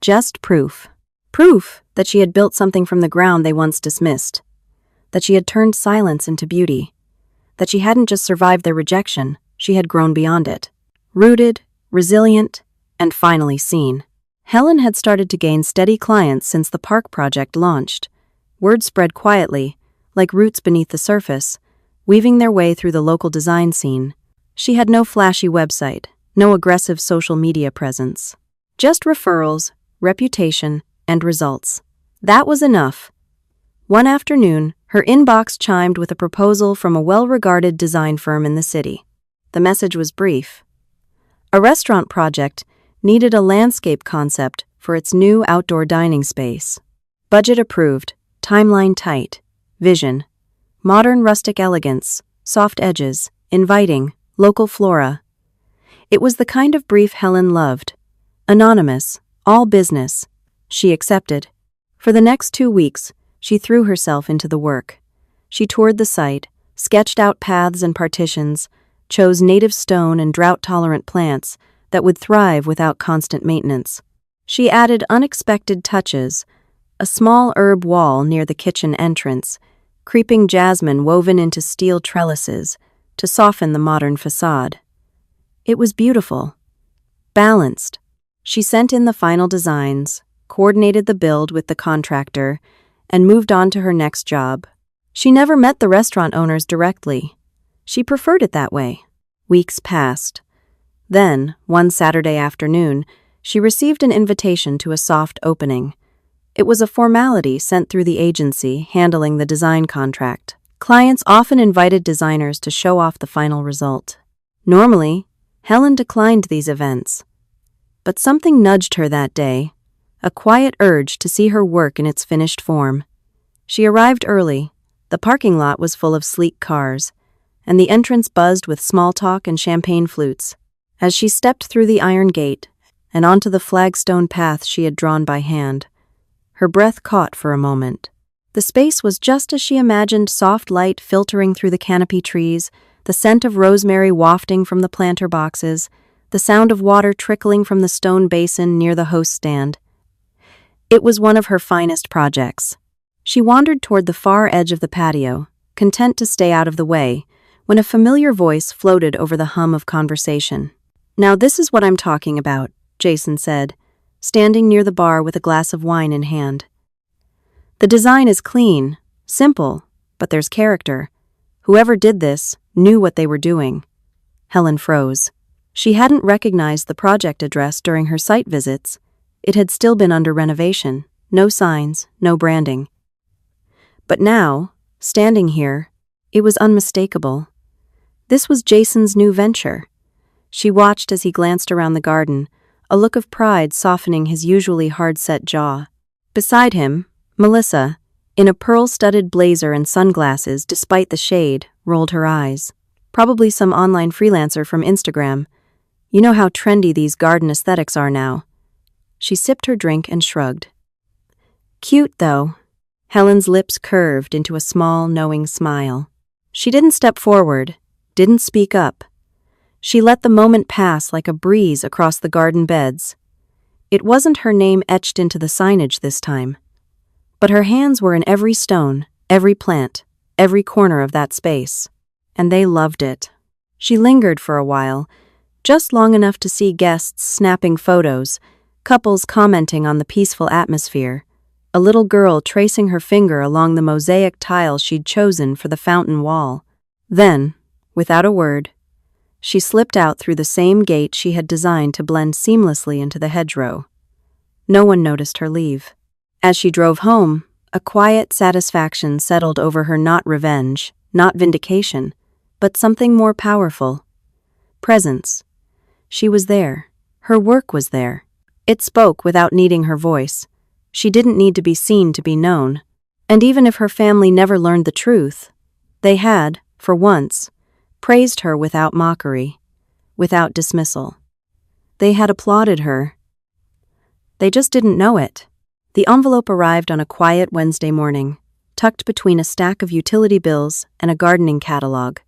Just proof. Proof that she had built something from the ground they once dismissed. That she had turned silence into beauty. That she hadn't just survived their rejection, she had grown beyond it. Rooted, resilient, and finally seen. Helen had started to gain steady clients since the park project launched. Word spread quietly, like roots beneath the surface, weaving their way through the local design scene. She had no flashy website, no aggressive social media presence. Just referrals, reputation, and results. That was enough. One afternoon, her inbox chimed with a proposal from a well-regarded design firm in the city. The message was brief. A restaurant project needed a landscape concept for its new outdoor dining space. Budget approved, timeline tight, vision, modern rustic elegance, soft edges, inviting, local flora. It was the kind of brief Helen loved. Anonymous, all business. She accepted. For the next 2 weeks, she threw herself into the work. She toured the site, sketched out paths and partitions, chose native stone and drought-tolerant plants that would thrive without constant maintenance. She added unexpected touches, a small herb wall near the kitchen entrance, creeping jasmine woven into steel trellises to soften the modern facade. It was beautiful, balanced. She sent in the final designs, coordinated the build with the contractor, and moved on to her next job. She never met the restaurant owners directly. She preferred it that way. Weeks passed. Then, one Saturday afternoon, she received an invitation to a soft opening. It was a formality sent through the agency handling the design contract. Clients often invited designers to show off the final result. Normally, Helen declined these events. But something nudged her that day, a quiet urge to see her work in its finished form. She arrived early. The parking lot was full of sleek cars, and the entrance buzzed with small talk and champagne flutes. As she stepped through the iron gate and onto the flagstone path she had drawn by hand, her breath caught for a moment. The space was just as she imagined, soft light filtering through the canopy trees, the scent of rosemary wafting from the planter boxes, the sound of water trickling from the stone basin near the host stand. It was one of her finest projects. She wandered toward the far edge of the patio, content to stay out of the way, when a familiar voice floated over the hum of conversation. "Now this is what I'm talking about," Jason said, standing near the bar with a glass of wine in hand. "The design is clean, simple, but there's character. Whoever did this knew what they were doing. Helen froze. She hadn't recognized the project address during her site visits. It had still been under renovation. No signs, no branding. But now, standing here, it was unmistakable. This was Jason's new venture. She watched as he glanced around the garden, a look of pride softening his usually hard-set jaw. Beside him, Melissa, in a pearl-studded blazer and sunglasses despite the shade, rolled her eyes. Probably some online freelancer from Instagram. You know how trendy these garden aesthetics are now. She sipped her drink and shrugged. Cute, though. Helen's lips curved into a small, knowing smile. She didn't step forward, didn't speak up. She let the moment pass like a breeze across the garden beds. It wasn't her name etched into the signage this time. But her hands were in every stone, every plant, every corner of that space. And they loved it. She lingered for a while, just long enough to see guests snapping photos, couples commenting on the peaceful atmosphere, a little girl tracing her finger along the mosaic tile she'd chosen for the fountain wall. Then, without a word, she slipped out through the same gate she had designed to blend seamlessly into the hedgerow. No one noticed her leave. As she drove home, a quiet satisfaction settled over her, not revenge, not vindication, but something more powerful. Presence. She was there. Her work was there. It spoke without needing her voice. She didn't need to be seen to be known. And even if her family never learned the truth, they had, for once, praised her without mockery, without dismissal. They had applauded her. They just didn't know it. The envelope arrived on a quiet Wednesday morning, tucked between a stack of utility bills and a gardening catalog.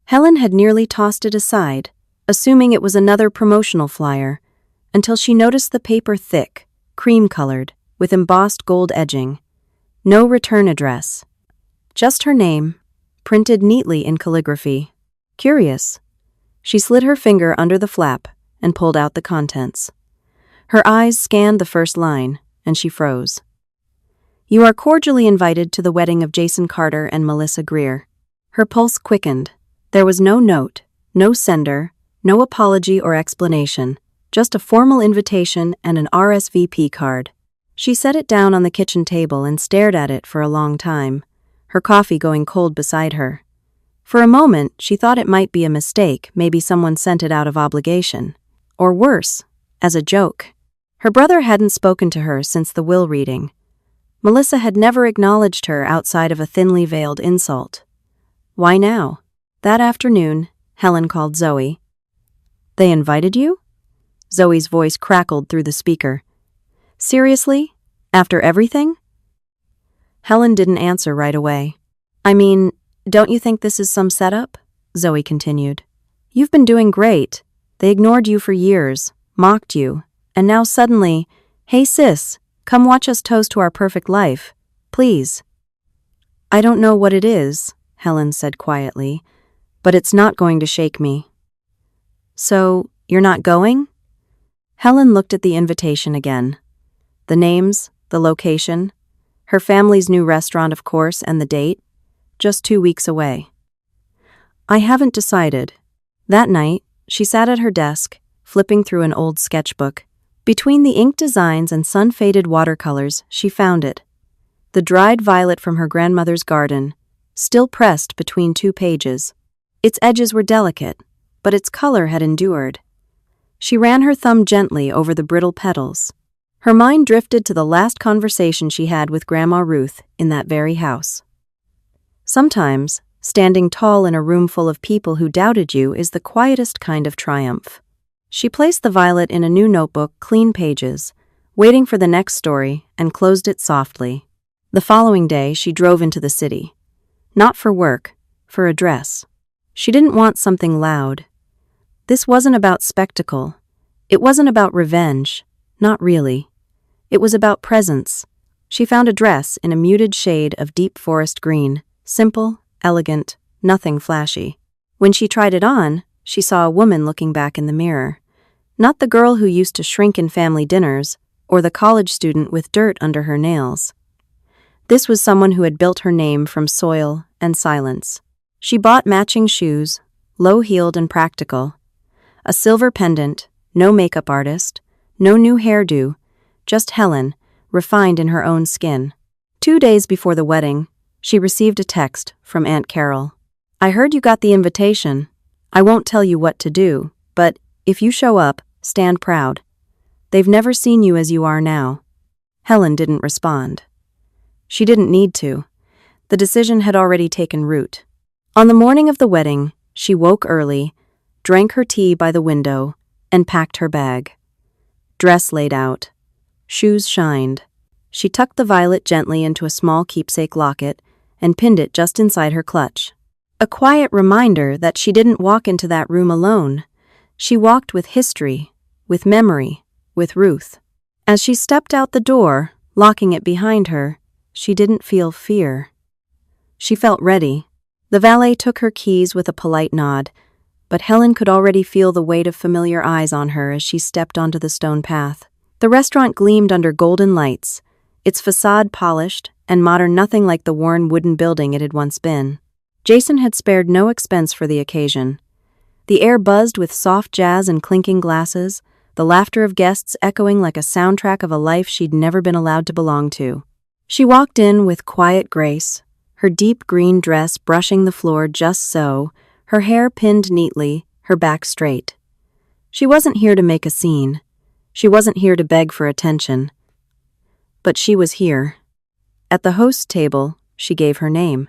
Helen had nearly tossed it aside, assuming it was another promotional flyer, until she noticed the paper thick, cream-colored, with embossed gold edging. No return address. Just her name, printed neatly in calligraphy. Curious. She slid her finger under the flap and pulled out the contents. Her eyes scanned the first line, and she froze. You are cordially invited to the wedding of Jason Carter and Melissa Greer. Her pulse quickened. There was no note, no sender, no apology or explanation, just a formal invitation and an RSVP card. She set it down on the kitchen table and stared at it for a long time, her coffee going cold beside her. For a moment, she thought it might be a mistake, maybe someone sent it out of obligation. Or worse, as a joke. Her brother hadn't spoken to her since the will reading. Melissa had never acknowledged her outside of a thinly veiled insult. Why now? That afternoon, Helen called Zoe. They invited you? Zoe's voice crackled through the speaker. Seriously? After everything? Helen didn't answer right away. I mean, don't you think this is some setup? Zoe continued. You've been doing great. They ignored you for years, mocked you, and now suddenly, hey sis, come watch us toast to our perfect life, please. I don't know what it is, Helen said quietly, but it's not going to shake me. So, you're not going? Helen looked at the invitation again. The names, the location, her family's new restaurant, of course, and the date. Just 2 weeks away. I haven't decided. That night, she sat at her desk, flipping through an old sketchbook. Between the ink designs and sun-faded watercolors, she found it. The dried violet from her grandmother's garden, still pressed between 2 pages. Its edges were delicate, but its color had endured. She ran her thumb gently over the brittle petals. Her mind drifted to the last conversation she had with Grandma Ruth in that very house. Sometimes, standing tall in a room full of people who doubted you is the quietest kind of triumph. She placed the violet in a new notebook, clean pages, waiting for the next story, and closed it softly. The following day, she drove into the city. Not for work, for a dress. She didn't want something loud. This wasn't about spectacle. It wasn't about revenge. Not really. It was about presence. She found a dress in a muted shade of deep forest green, simple, elegant, nothing flashy. When she tried it on, she saw a woman looking back in the mirror. Not the girl who used to shrink in family dinners, or the college student with dirt under her nails. This was someone who had built her name from soil and silence. She bought matching shoes, low-heeled and practical. A silver pendant, no makeup artist, no new hairdo, just Helen, refined in her own skin. 2 days before the wedding, she received a text from Aunt Carol. "I heard you got the invitation. I won't tell you what to do, but if you show up, stand proud. They've never seen you as you are now." Helen didn't respond. She didn't need to. The decision had already taken root. On the morning of the wedding, she woke early, drank her tea by the window, and packed her bag. Dress laid out. Shoes shined. She tucked the violet gently into a small keepsake locket and pinned it just inside her clutch. A quiet reminder that she didn't walk into that room alone. She walked with history, with memory, with Ruth. As she stepped out the door, locking it behind her, she didn't feel fear. She felt ready. The valet took her keys with a polite nod, but Helen could already feel the weight of familiar eyes on her as she stepped onto the stone path. The restaurant gleamed under golden lights, its facade polished and modern, nothing like the worn wooden building it had once been. Jason had spared no expense for the occasion. The air buzzed with soft jazz and clinking glasses, the laughter of guests echoing like a soundtrack of a life she'd never been allowed to belong to. She walked in with quiet grace, her deep green dress brushing the floor just so, her hair pinned neatly, her back straight. She wasn't here to make a scene. She wasn't here to beg for attention. But she was here. At the host's table, she gave her name.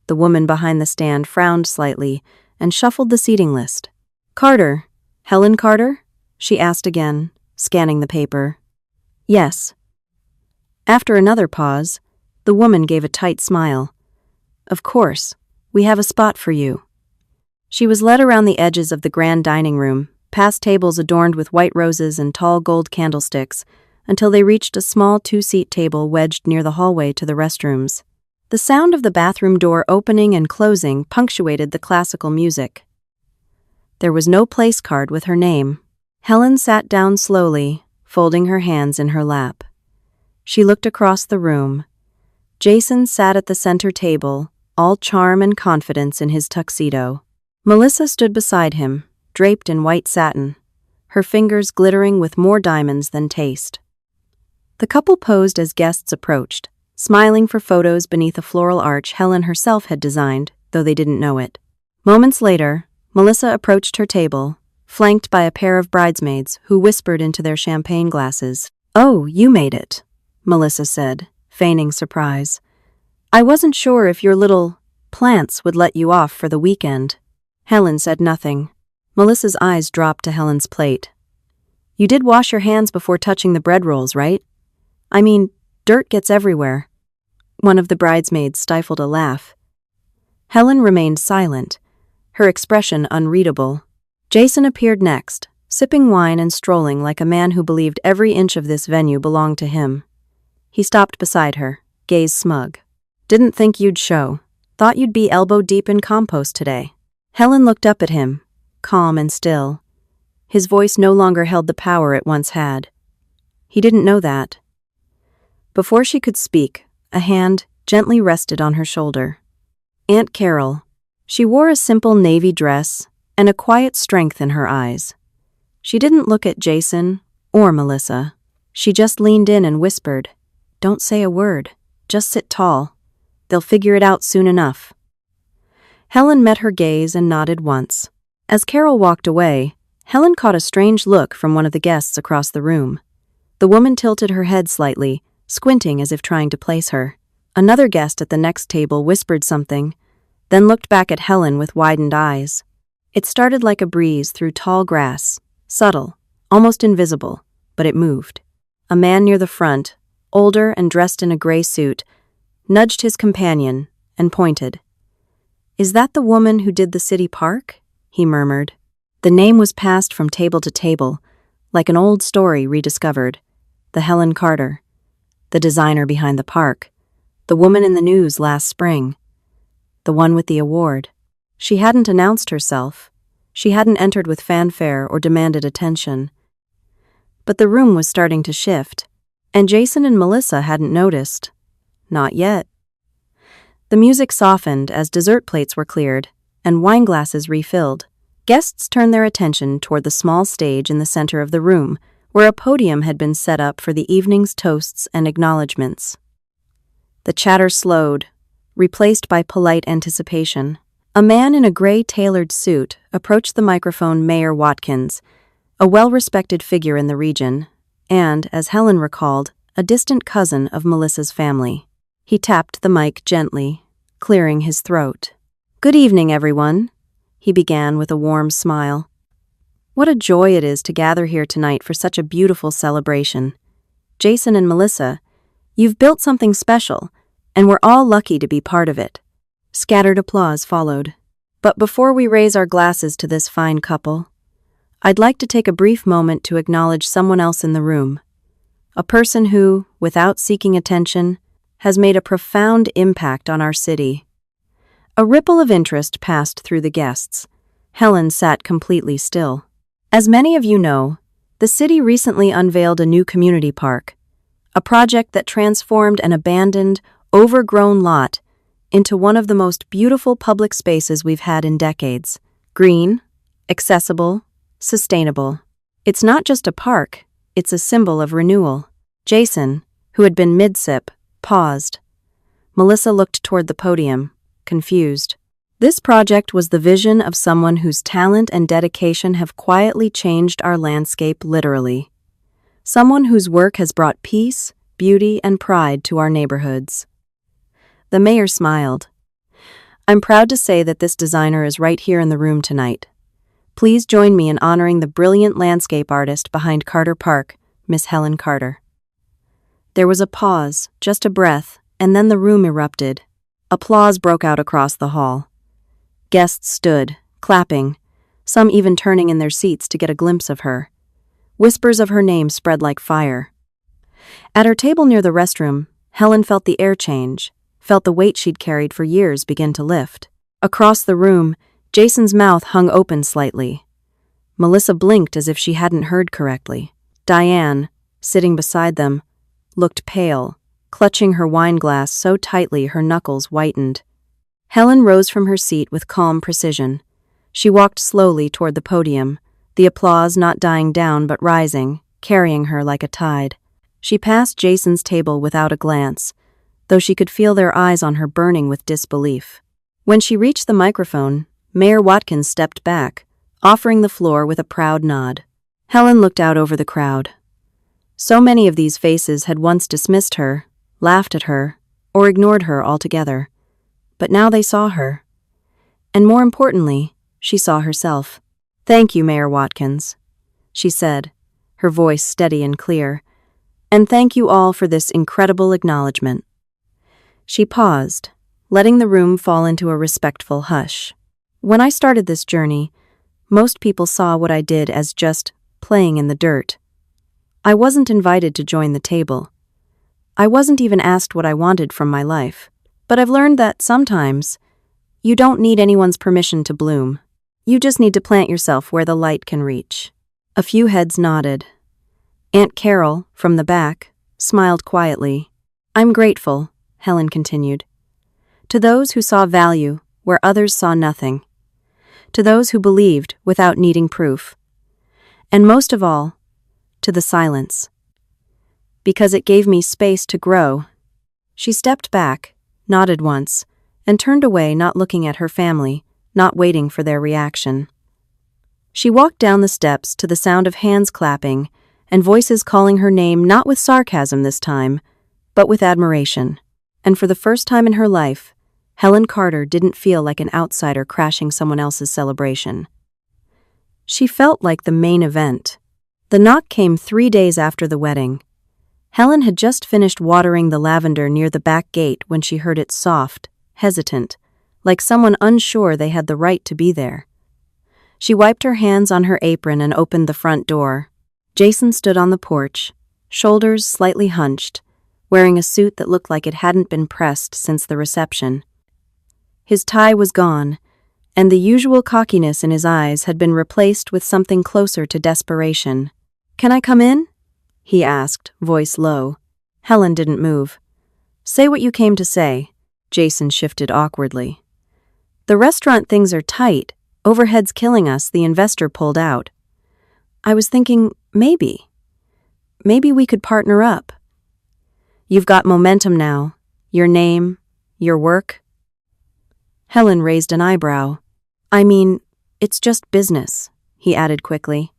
The woman behind the stand frowned slightly and shuffled the seating list. "Carter, Helen Carter?" she asked again, scanning the paper. "Yes." After another pause, the woman gave a tight smile. "Of course, we have a spot for you." She was led around the edges of the grand dining room, past tables adorned with white roses and tall gold candlesticks, until they reached a small 2-seat table wedged near the hallway to the restrooms. The sound of the bathroom door opening and closing punctuated the classical music. There was no place card with her name. Helen sat down slowly, folding her hands in her lap. She looked across the room. Jason sat at the center table, all charm and confidence in his tuxedo. Melissa stood beside him, draped in white satin, her fingers glittering with more diamonds than taste. The couple posed as guests approached, smiling for photos beneath a floral arch Helen herself had designed, though they didn't know it. Moments later, Melissa approached her table, flanked by a pair of bridesmaids who whispered into their champagne glasses. "Oh, you made it," Melissa said, feigning surprise. "I wasn't sure if your little plants would let you off for the weekend." Helen said nothing. Melissa's eyes dropped to Helen's plate. "You did wash your hands before touching the bread rolls, right? I mean, dirt gets everywhere." One of the bridesmaids stifled a laugh. Helen remained silent, her expression unreadable. Jason appeared next, sipping wine and strolling like a man who believed every inch of this venue belonged to him. He stopped beside her, gaze smug. "Didn't think you'd show. Thought you'd be elbow-deep in compost today." Helen looked up at him, calm and still. His voice no longer held the power it once had. He didn't know that. Before she could speak, a hand gently rested on her shoulder. Aunt Carol. She wore a simple navy dress and a quiet strength in her eyes. She didn't look at Jason or Melissa. She just leaned in and whispered, "Don't say a word. Just sit tall. They'll figure it out soon enough." Helen met her gaze and nodded once. As Carol walked away, Helen caught a strange look from one of the guests across the room. The woman tilted her head slightly, squinting as if trying to place her. Another guest at the next table whispered something, then looked back at Helen with widened eyes. It started like a breeze through tall grass, subtle, almost invisible, but it moved. A man near the front, older and dressed in a gray suit, nudged his companion and pointed. "Is that the woman who did the city park?" he murmured. The name was passed from table to table, like an old story rediscovered. The Helen Carter, the designer behind the park, the woman in the news last spring, the one with the award. She hadn't announced herself. She hadn't entered with fanfare or demanded attention. But the room was starting to shift, and Jason and Melissa hadn't noticed. Not yet. The music softened as dessert plates were cleared and wine glasses refilled. Guests turned their attention toward the small stage in the center of the room, where a podium had been set up for the evening's toasts and acknowledgments. The chatter slowed, replaced by polite anticipation. A man in a gray tailored suit approached the microphone. Mayor Watkins, a well-respected figure in the region, and, as Helen recalled, a distant cousin of Melissa's family. He tapped the mic gently, clearing his throat. "Good evening, everyone," he began with a warm smile. "What a joy it is to gather here tonight for such a beautiful celebration. Jason and Melissa, you've built something special, and we're all lucky to be part of it." Scattered applause followed. "But before we raise our glasses to this fine couple, I'd like to take a brief moment to acknowledge someone else in the room. A person who, without seeking attention, has made a profound impact on our city." A ripple of interest passed through the guests. Helen sat completely still. As many of you know, the city recently unveiled a new community park, a project that transformed an abandoned, overgrown lot into one of the most beautiful public spaces we've had in decades. Green, accessible, sustainable. It's not just a park, it's a symbol of renewal. Jason, who had been mid-sip, paused. Melissa looked toward the podium, confused. This project was the vision of someone whose talent and dedication have quietly changed our landscape literally. Someone whose work has brought peace, beauty, and pride to our neighborhoods. The mayor smiled. "I'm proud to say that this designer is right here in the room tonight. Please join me in honoring the brilliant landscape artist behind Carter Park, Miss Helen Carter." There was a pause, just a breath, and then the room erupted. Applause broke out across the hall. Guests stood, clapping, some even turning in their seats to get a glimpse of her. Whispers of her name spread like fire. At her table near the restroom, Helen felt the air change, felt the weight she'd carried for years begin to lift. Across the room, Jason's mouth hung open slightly. Melissa blinked as if she hadn't heard correctly. Diane, sitting beside them, looked pale, clutching her wine glass so tightly her knuckles whitened. Helen rose from her seat with calm precision. She walked slowly toward the podium, the applause not dying down but rising, carrying her like a tide. She passed Jason's table without a glance, though she could feel their eyes on her burning with disbelief. When she reached the microphone, Mayor Watkins stepped back, offering the floor with a proud nod. Helen looked out over the crowd. So many of these faces had once dismissed her, laughed at her, or ignored her altogether. But now they saw her. And more importantly, she saw herself. "Thank you, Mayor Watkins," she said, her voice steady and clear. "And thank you all for this incredible acknowledgement." She paused, letting the room fall into a respectful hush. "When I started this journey, most people saw what I did as just playing in the dirt. I wasn't invited to join the table. I wasn't even asked what I wanted from my life. But I've learned that sometimes you don't need anyone's permission to bloom. You just need to plant yourself where the light can reach." A few heads nodded. Aunt Carol, from the back, smiled quietly. "I'm grateful," Helen continued, "to those who saw value where others saw nothing, to those who believed without needing proof, and most of all, to the silence. Because it gave me space to grow." She stepped back, nodded once, and turned away, not looking at her family, not waiting for their reaction. She walked down the steps to the sound of hands clapping and voices calling her name, not with sarcasm this time, but with admiration. And for the first time in her life, Helen Carter didn't feel like an outsider crashing someone else's celebration. She felt like the main event. The knock came 3 days after the wedding. Helen had just finished watering the lavender near the back gate when she heard it soft, hesitant, like someone unsure they had the right to be there. She wiped her hands on her apron and opened the front door. Jason stood on the porch, shoulders slightly hunched, wearing a suit that looked like it hadn't been pressed since the reception. His tie was gone, and the usual cockiness in his eyes had been replaced with something closer to desperation. "Can I come in?" he asked, voice low. Helen didn't move. "Say what you came to say," Jason shifted awkwardly. The restaurant things are tight. Overhead's killing us, the investor pulled out. I was thinking, maybe we could partner up. You've got momentum now. Your name, your work. Helen raised an eyebrow. I mean, it's just business, he added quickly.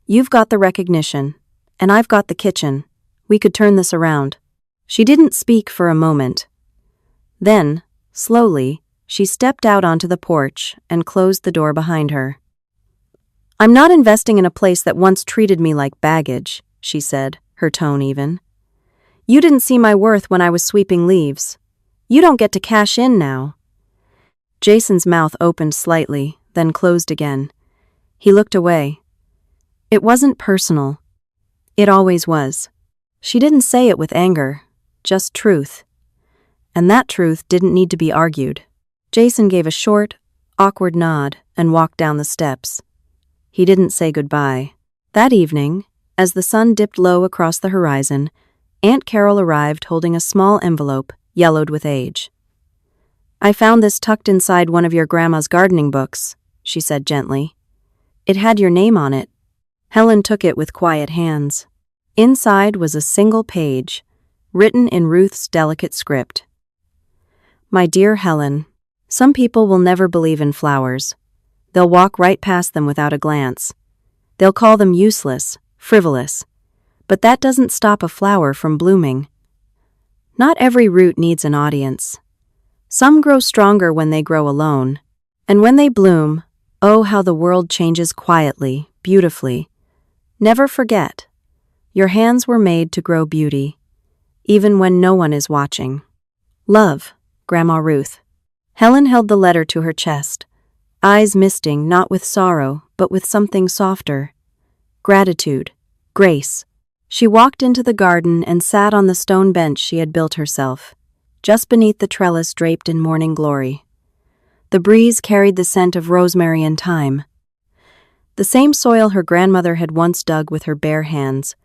You've got the recognition, and I've got the kitchen. We could turn this around. She didn't speak for a moment. Then, slowly, she stepped out onto the porch and closed the door behind her. I'm not investing in a place that once treated me like baggage, she said, her tone even. You didn't see my worth when I was sweeping leaves. You don't get to cash in now. Jason's mouth opened slightly, then closed again. He looked away. It wasn't personal. It always was. She didn't say it with anger, just truth. And that truth didn't need to be argued. Jason gave a short, awkward nod and walked down the steps. He didn't say goodbye. That evening, as the sun dipped low across the horizon, Aunt Carol arrived holding a small envelope, yellowed with age. I found this tucked inside one of your grandma's gardening books, she said gently. It had your name on it. Helen took it with quiet hands. Inside was a single page, written in Ruth's delicate script. My dear Helen, some people will never believe in flowers. They'll walk right past them without a glance. They'll call them useless, frivolous. But that doesn't stop a flower from blooming. Not every root needs an audience. Some grow stronger when they grow alone. And when they bloom, oh, how the world changes quietly, beautifully. Never forget, your hands were made to grow beauty, even when no one is watching. Love, Grandma Ruth. Helen held the letter to her chest, eyes misting not with sorrow, but with something softer. Gratitude, grace. She walked into the garden and sat on the stone bench she had built herself, just beneath the trellis draped in morning glory. The breeze carried the scent of rosemary and thyme. The same soil her grandmother had once dug with her bare hands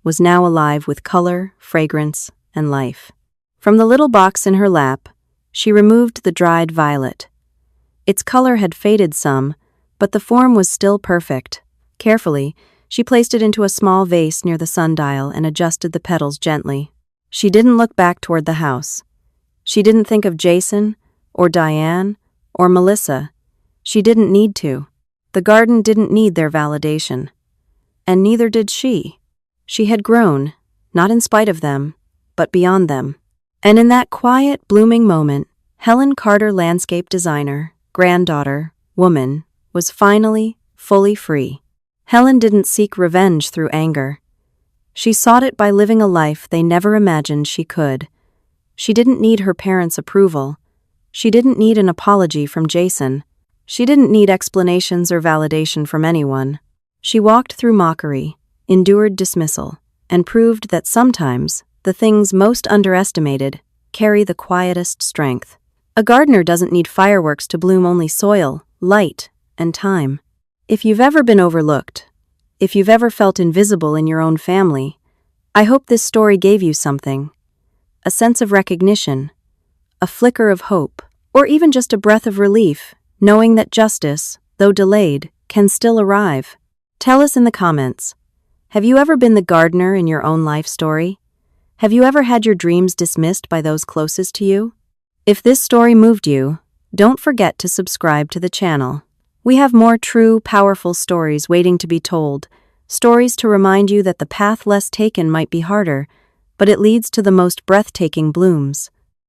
was now alive with color, fragrance, and life. From the little box in her lap, she removed the dried violet. Its color had faded some, but the form was still perfect. Carefully, she placed it into a small vase near the sundial and adjusted the petals gently. She didn't look back toward the house. She didn't think of Jason, or Diane, or Melissa. She didn't need to. The garden didn't need their validation. And neither did she. She had grown, not in spite of them, but beyond them. And in that quiet, blooming moment, Helen Carter, landscape designer, granddaughter, woman, was finally, fully free. Helen didn't seek revenge through anger. She sought it by living a life they never imagined she could. She didn't need her parents' approval. She didn't need an apology from Jason. She didn't need explanations or validation from anyone. She walked through mockery, endured dismissal, and proved that sometimes the things most underestimated carry the quietest strength. A gardener doesn't need fireworks to bloom, only soil, light, and time. If you've ever been overlooked, if you've ever felt invisible in your own family, I hope this story gave you something. A sense of recognition, a flicker of hope, or even just a breath of relief, knowing that justice, though delayed, can still arrive. Tell us in the comments, have you ever been the gardener in your own life story? Have you ever had your dreams dismissed by those closest to you? If this story moved you, don't forget to subscribe to the channel. We have more true, powerful stories waiting to be told, stories to remind you that the path less taken might be harder, but it leads to the most breathtaking blooms.